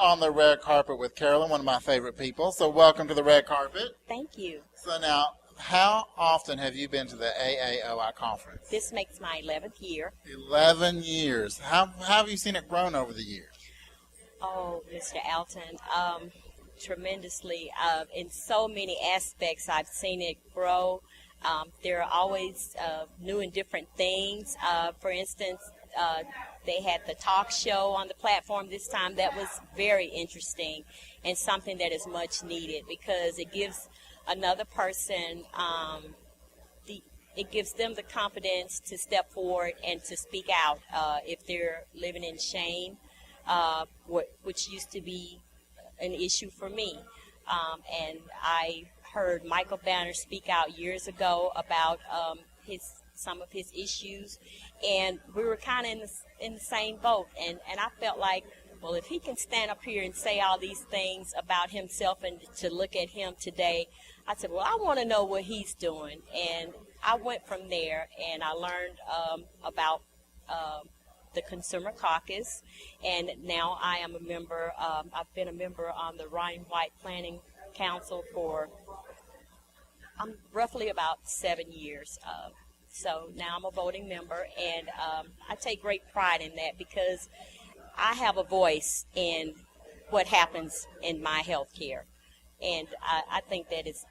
on the red carpet with Carolyn, one of my favorite people. So welcome to the red carpet. Thank you. So now, how often have you been to the AAOI conference? This makes my 11th year. 11 years. How have you seen it grown over the years? Oh, Mr. Alton, tremendously. In so many aspects, I've seen it grow. There are always new and different things. For instance, they had the talk show on the platform this time. That was very interesting and something that is much needed because it gives another person, it gives them the confidence to step forward and to speak out if they're living in shame, which used to be an issue for me. And I heard Michael Banner speak out years ago about some of his issues, and we were kind of in the same boat. And I felt like, well, if he can stand up here and say all these things about himself and to look at him today, I said, well, I want to know what he's doing. And I went from there, and I learned about the Consumer Caucus, and now I am a member. I've been a member on the Ryan White Planning Council for roughly about 7 years. So now I'm a voting member, and I take great pride in that because I have a voice in what happens in my health care, and I think that is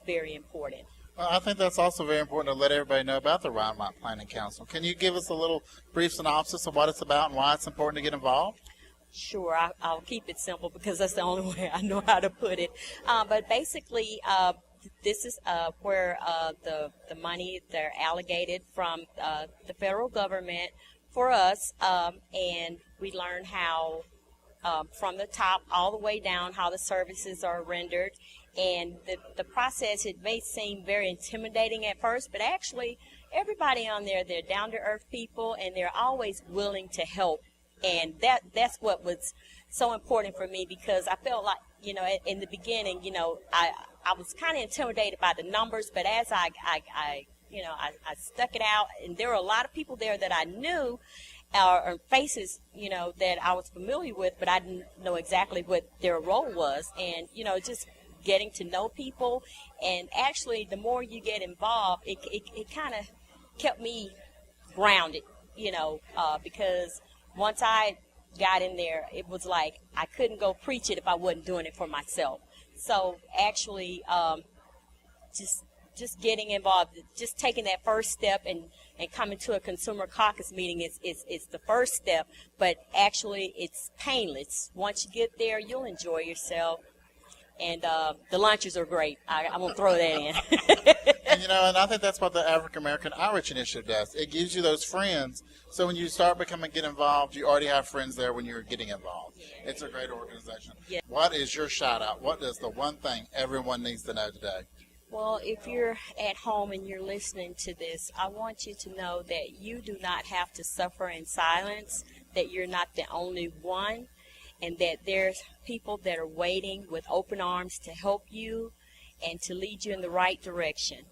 very important. Well, I think that's also very important to let everybody know about the Ryan White Planning Council. Can you give us a little brief synopsis of what it's about and why it's important to get involved? Sure, I'll keep it simple because that's the only way I know how to put it. But basically, this is where the money they're allocated from the federal government for us, and we learn how from the top all the way down how the services are rendered. And the process, it may seem very intimidating at first, but actually everybody on there, they're down-to-earth people, and they're always willing to help. And that's what was so important for me because I felt like, in the beginning, I was kind of intimidated by the numbers, but as I stuck it out, and there were a lot of people there that I knew, or faces, that I was familiar with, but I didn't know exactly what their role was. And, just getting to know people, and actually the more you get involved, it kind of kept me grounded, because once I got in there, it was like I couldn't go preach it if I wasn't doing it for myself. So actually just getting involved, just taking that first step and coming to a Consumer Caucus meeting is the first step, but actually it's painless. Once you get there, you'll enjoy yourself. And the lunches are great. I'm going to throw that in. And I think that's what the African American Outreach Initiative does. It gives you those friends. So when you start get involved, you already have friends there when you're getting involved. Yeah. It's a great organization. Yeah. What is your shout out? What is the one thing everyone needs to know today? Well, if you're at home and you're listening to this, I want you to know that you do not have to suffer in silence, that you're not the only one, and that there's people that are waiting with open arms to help you and to lead you in the right direction.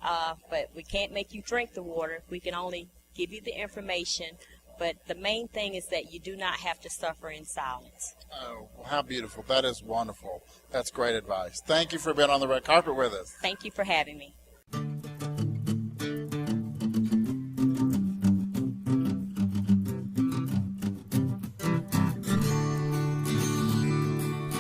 But we can't make you drink the water. We can only give you the information. But the main thing is that you do not have to suffer in silence. Oh, well, how beautiful. That is wonderful. That's great advice. Thank you for being on the red carpet with us. Thank you for having me.